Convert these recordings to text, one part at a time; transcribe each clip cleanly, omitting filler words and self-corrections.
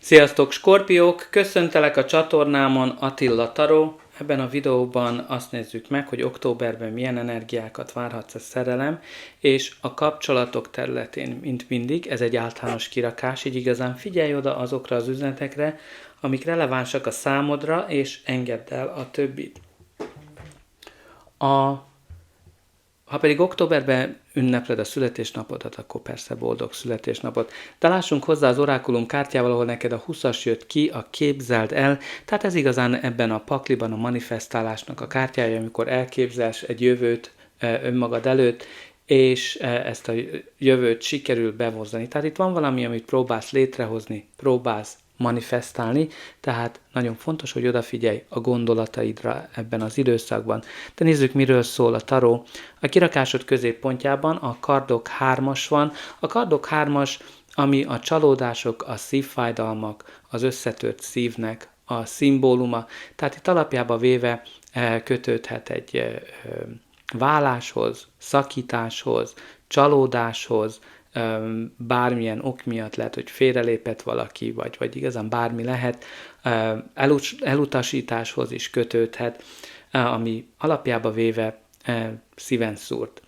Sziasztok, Skorpiók! Köszöntelek a csatornámon, Attila Tarot. Ebben a videóban azt nézzük meg, hogy októberben milyen energiákat várhatsz a szerelem, és a kapcsolatok területén, mint mindig, ez egy általános kirakás, így igazán figyelj oda azokra az üzenetekre, amik relevánsak a számodra, és engedd el a többit. Ha pedig októberben ünnepled a születésnapodat, akkor persze boldog születésnapot. De lássunk hozzá az orákulum kártyával, ahol neked a 20-as jött ki, a képzeld el. Tehát ez igazán ebben a pakliban a manifestálásnak a kártyája, amikor elképzelsz egy jövőt önmagad előtt, és ezt a jövőt sikerül behozni. Tehát itt van valami, amit próbálsz létrehozni, próbálsz manifestálni, tehát nagyon fontos, hogy odafigyelj a gondolataidra ebben az időszakban. De nézzük, miről szól a taró. A kirakásod középpontjában a kardok 3-as van. A kardok 3-as, ami a csalódások, a szívfájdalmak, az összetört szívnek a szimbóluma. Tehát itt alapjába véve kötődhet egy váláshoz, szakításhoz, csalódáshoz, bármilyen ok miatt lehet, hogy félrelépett valaki, vagy igazán bármi lehet, elutasításhoz is kötődhet, ami alapjába véve szíven szúrt.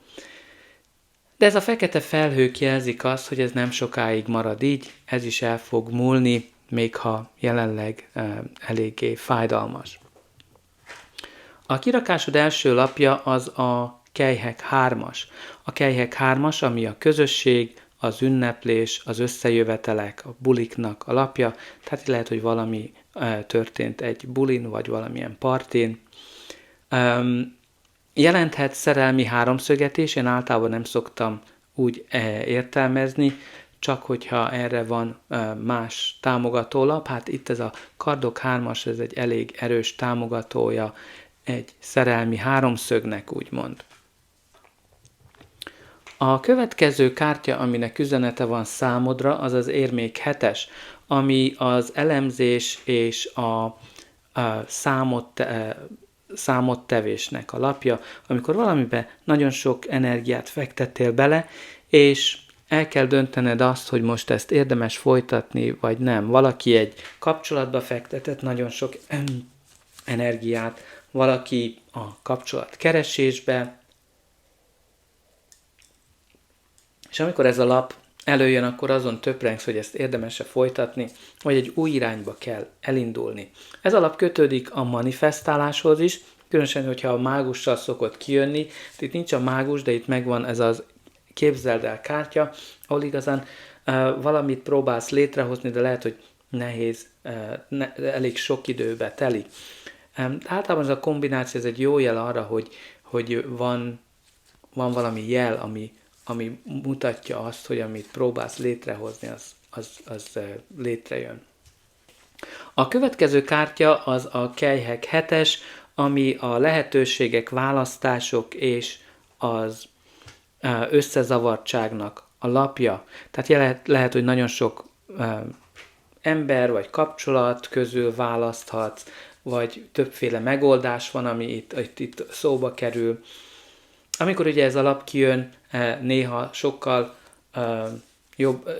De ez a fekete felhők jelzik azt, hogy ez nem sokáig marad így, ez is el fog múlni, még ha jelenleg eléggé fájdalmas. A kirakásod első lapja az a kelyhek 3-as. A kelyhek 3-as, ami a közösség, az ünneplés, az összejövetelek, a buliknak a lapja, tehát lehet, hogy valami történt egy bulin, vagy valamilyen partin. Jelenthet szerelmi háromszöget is, én általában nem szoktam úgy értelmezni, csak hogyha erre van más támogatólap. Hát itt ez a kardok 3-as, ez egy elég erős támogatója egy szerelmi háromszögnek, úgymond. A következő kártya, aminek üzenete van számodra, az az érmék 7-es, ami az elemzés és a számottevésnek a lapja, amikor valamiben nagyon sok energiát fektettél bele, és el kell döntened azt, hogy most ezt érdemes folytatni, vagy nem. Valaki egy kapcsolatba fektetett nagyon sok energiát, valaki a kapcsolat keresésbe, és amikor ez a lap előjön, akkor azon töprengsz, hogy ezt érdemes-e folytatni, vagy egy új irányba kell elindulni. Ez a lap kötődik a manifestáláshoz is, különösen, hogyha a mágussal szokott kijönni. Itt nincs a mágus, de itt megvan ez az képzeld el kártya, ahol igazán valamit próbálsz létrehozni, de lehet, hogy nehéz, elég sok időbe telik. Általában ez a kombináció, ez egy jó jel arra, hogy van valami jel, ami mutatja azt, hogy amit próbálsz létrehozni, az létrejön. A következő kártya az a kelyhek 7-es, ami a lehetőségek, választások és az összezavartságnak a lapja. Tehát lehet, hogy nagyon sok ember vagy kapcsolat közül választhatsz, vagy többféle megoldás van, ami itt szóba kerül. Amikor ugye ez a lap kijön, néha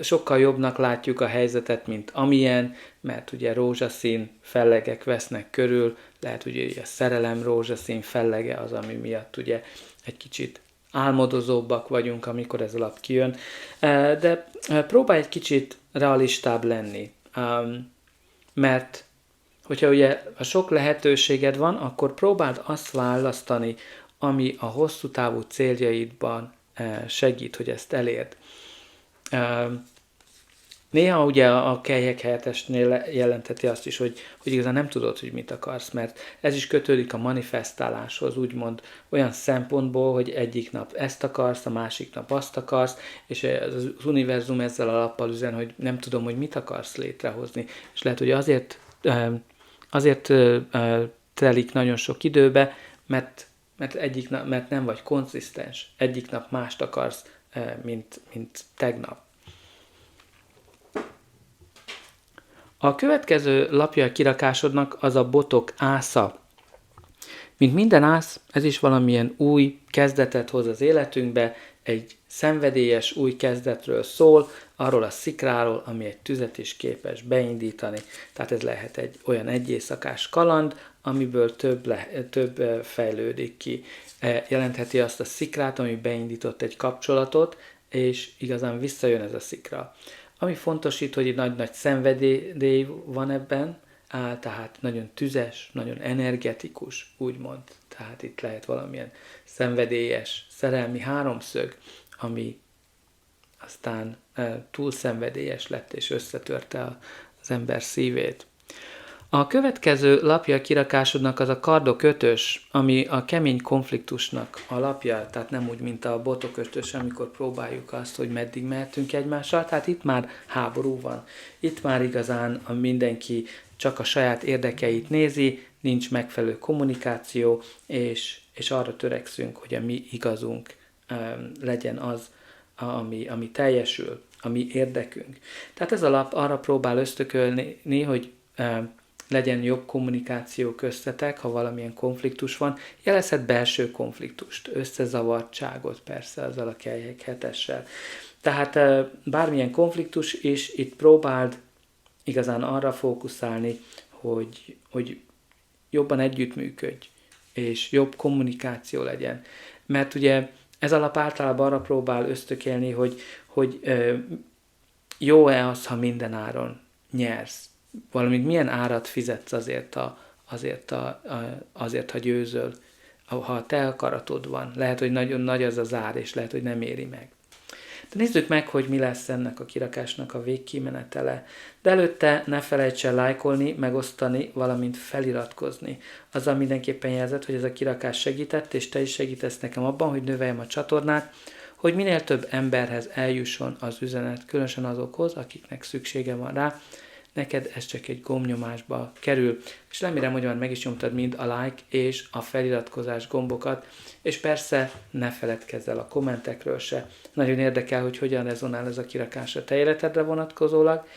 sokkal jobbnak látjuk a helyzetet, mint amilyen, mert ugye rózsaszín fellegek vesznek körül, lehet, hogy ugye a szerelem rózsaszín fellege az, ami miatt ugye egy kicsit álmodozóbbak vagyunk, amikor ez a lap kijön, de próbálj egy kicsit realistább lenni, mert hogyha ugye a sok lehetőséged van, akkor próbáld azt választani, ami a hosszú távú céljaidban segít, hogy ezt elérd. Néha ugye a kelyhek 7-esnél jelentheti azt is, hogy igazán nem tudod, hogy mit akarsz, mert ez is kötődik a manifestáláshoz, úgymond olyan szempontból, hogy egyik nap ezt akarsz, a másik nap azt akarsz, és az univerzum ezzel a lappal üzen, hogy nem tudom, hogy mit akarsz létrehozni. És lehet, hogy azért telik nagyon sok időbe, mert nem vagy konzisztens. Egyik nap mást akarsz, mint tegnap. A következő lapja a kirakásodnak az a botok ásza. Mint minden ász, ez is valamilyen új kezdetet hoz az életünkbe, egy szenvedélyes új kezdetről szól, arról a szikráról, ami egy tüzet is képes beindítani. Tehát ez lehet egy olyan egyéjszakás kaland, amiből több fejlődik ki. Jelentheti azt a szikrát, ami beindított egy kapcsolatot, és igazán visszajön ez a szikra. Ami fontos itt, hogy nagy-nagy szenvedély van ebben, tehát nagyon tüzes, nagyon energetikus, úgymond. Tehát itt lehet valamilyen szenvedélyes, szerelmi háromszög, ami aztán túl szenvedélyes lett, és összetörte az ember szívét. A következő lapja a kirakásodnak az a kardokötös, ami a kemény konfliktusnak a lapja, tehát nem úgy, mint a botokötös, amikor próbáljuk azt, hogy meddig mehetünk egymással, tehát itt már háború van. Itt már igazán mindenki csak a saját érdekeit nézi, nincs megfelelő kommunikáció, és arra törekszünk, hogy a mi igazunk legyen az, ami teljesül, a mi érdekünk. Tehát ez a lap arra próbál ösztökölni, hogy legyen jobb kommunikáció köztetek, ha valamilyen konfliktus van. Jelezhet belső konfliktust, összezavartságot persze azzal a kelyhek hetessel. Tehát bármilyen konfliktus is itt próbáld igazán arra fókuszálni, hogy jobban együttműködj, és jobb kommunikáció legyen. Mert ugye ez a lap általában arra próbál ösztökélni, hogy jó-e az, ha minden áron nyersz. Valamint milyen árat fizetsz azért, ha győzöl, ha a te akaratod van. Lehet, hogy nagyon nagy az az ár, és lehet, hogy nem éri meg. De nézzük meg, hogy mi lesz ennek a kirakásnak a végkimenetele. De előtte ne felejts el lájkolni, megosztani, valamint feliratkozni. Azzal mindenképpen jelzed, hogy ez a kirakás segített, és te is segítesz nekem abban, hogy növeljem a csatornát, hogy minél több emberhez eljusson az üzenet, különösen azokhoz, akiknek szüksége van rá. Neked ez csak egy gombnyomásba kerül, és remélem, hogy már meg is nyomtad mind a like és a feliratkozás gombokat, és persze ne feledkezz el a kommentekről se. Nagyon érdekel, hogy hogyan rezonál ez a kirakás a te életedre vonatkozólag,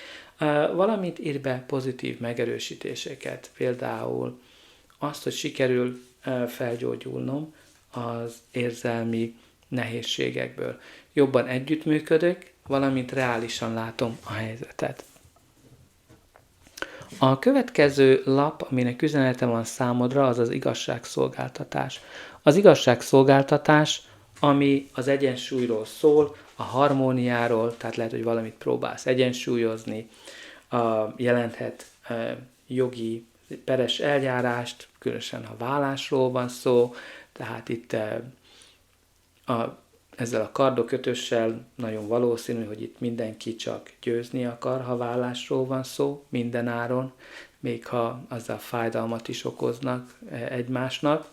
valamint írj be pozitív megerősítéseket, például azt, hogy sikerül felgyógyulnom az érzelmi nehézségekből. Jobban együttműködök, valamint reálisan látom a helyzetet. A következő lap, aminek üzenete van számodra, az az igazságszolgáltatás. Az igazságszolgáltatás, ami az egyensúlyról szól, a harmóniáról, tehát lehet, hogy valamit próbálsz egyensúlyozni, jelenthet jogi peres eljárást, különösen ha vállásról van szó, tehát itt ezzel a kardokötössel nagyon valószínű, hogy itt mindenki csak győzni akar, ha vállásról van szó, minden áron, még ha azzal fájdalmat is okoznak egymásnak.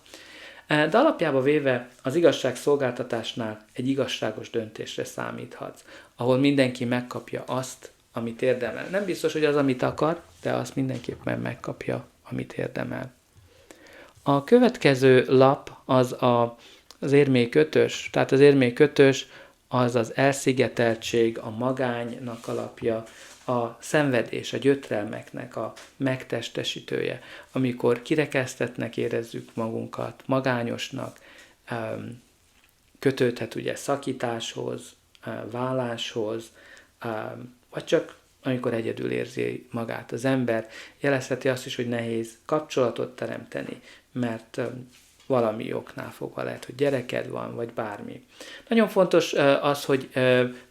De alapjába véve az igazságszolgáltatásnál egy igazságos döntésre számíthatsz, ahol mindenki megkapja azt, amit érdemel. Nem biztos, hogy az, amit akar, de azt mindenképpen megkapja, amit érdemel. A következő lap az érmékötös, tehát az érmékötös az az elszigeteltség, a magánynak alapja, a szenvedés, a gyötrelmeknek a megtestesítője, amikor kirekesztettnek érezzük magunkat, magányosnak, kötődhet ugye szakításhoz, válláshoz, vagy csak amikor egyedül érzi magát az ember, jelezheti azt is, hogy nehéz kapcsolatot teremteni, mert valami oknál fogva lehet, hogy gyereked van, vagy bármi. Nagyon fontos az, hogy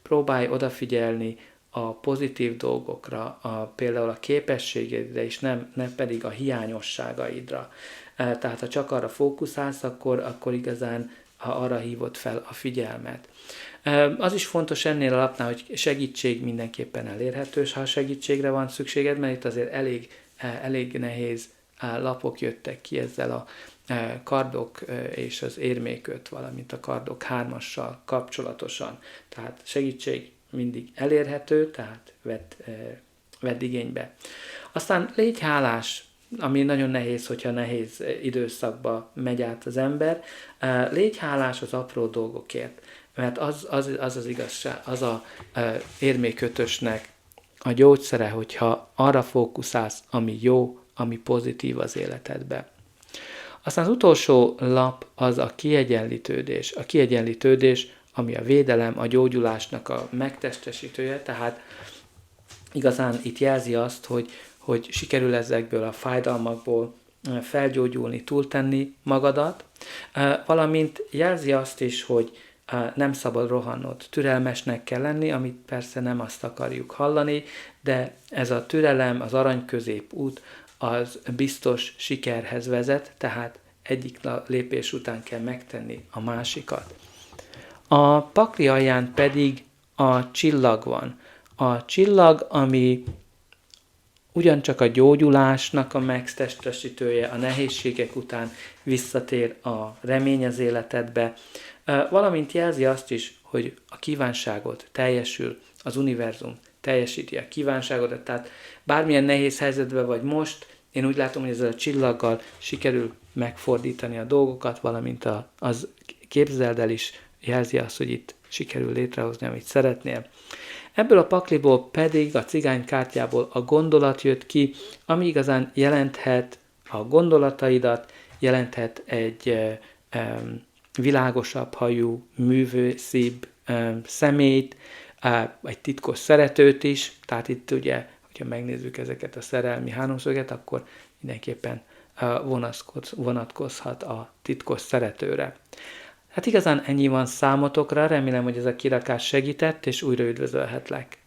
próbálj odafigyelni a pozitív dolgokra, például a képességeidre, és nem pedig a hiányosságaidra. Tehát ha csak arra fókuszálsz, akkor igazán arra hívod fel a figyelmet. Az is fontos ennél a lapnál, hogy segítség mindenképpen elérhető, és ha segítségre van szükséged, mert itt azért elég nehéz lapok jöttek ki ezzel a kardok és az érméköt, valamint a kardok 3-assal kapcsolatosan. Tehát segítség mindig elérhető, tehát vedd igénybe. Aztán légy hálás, ami nagyon nehéz, hogyha nehéz időszakba megy át az ember. Légy hálás az apró dolgokért, mert az igazság, az a érmékötösnek a gyógyszere, hogyha arra fókuszálsz, ami jó, ami pozitív az életedbe. Aztán az utolsó lap az a kiegyenlítődés. A kiegyenlítődés ami a védelem, a gyógyulásnak a megtestesítője, tehát igazán itt jelzi azt, hogy sikerül ezekből a fájdalmakból felgyógyulni, túltenni magadat, valamint jelzi azt is, hogy nem szabad rohannod, türelmesnek kell lenni, amit persze nem azt akarjuk hallani, de ez a türelem, az arany középút, az biztos sikerhez vezet, tehát egyik lépés után kell megtenni a másikat. A pakli alján pedig a csillag van. A csillag, ami ugyancsak a gyógyulásnak a megtestesítője, a nehézségek után visszatér a remény az életedbe, valamint jelzi azt is, hogy a kívánságod teljesül, az univerzum teljesíti a kívánságodat, tehát bármilyen nehéz helyzetben vagy most, én úgy látom, hogy ezzel a csillaggal sikerül megfordítani a dolgokat, valamint az képzeld el is jelzi azt, hogy itt sikerül létrehozni, amit szeretnél. Ebből a pakliból pedig a cigány kártyából a gondolat jött ki, ami igazán jelenthet a gondolataidat, jelenthet egy világosabb hajú, művészibb személyt, egy titkos szeretőt is, tehát itt ugye, hogyha megnézzük ezeket a szerelmi háromszöget, akkor mindenképpen vonatkozhat a titkos szeretőre. Hát igazán ennyi van számotokra, remélem, hogy ez a kirakás segített, és újra üdvözölhetlek.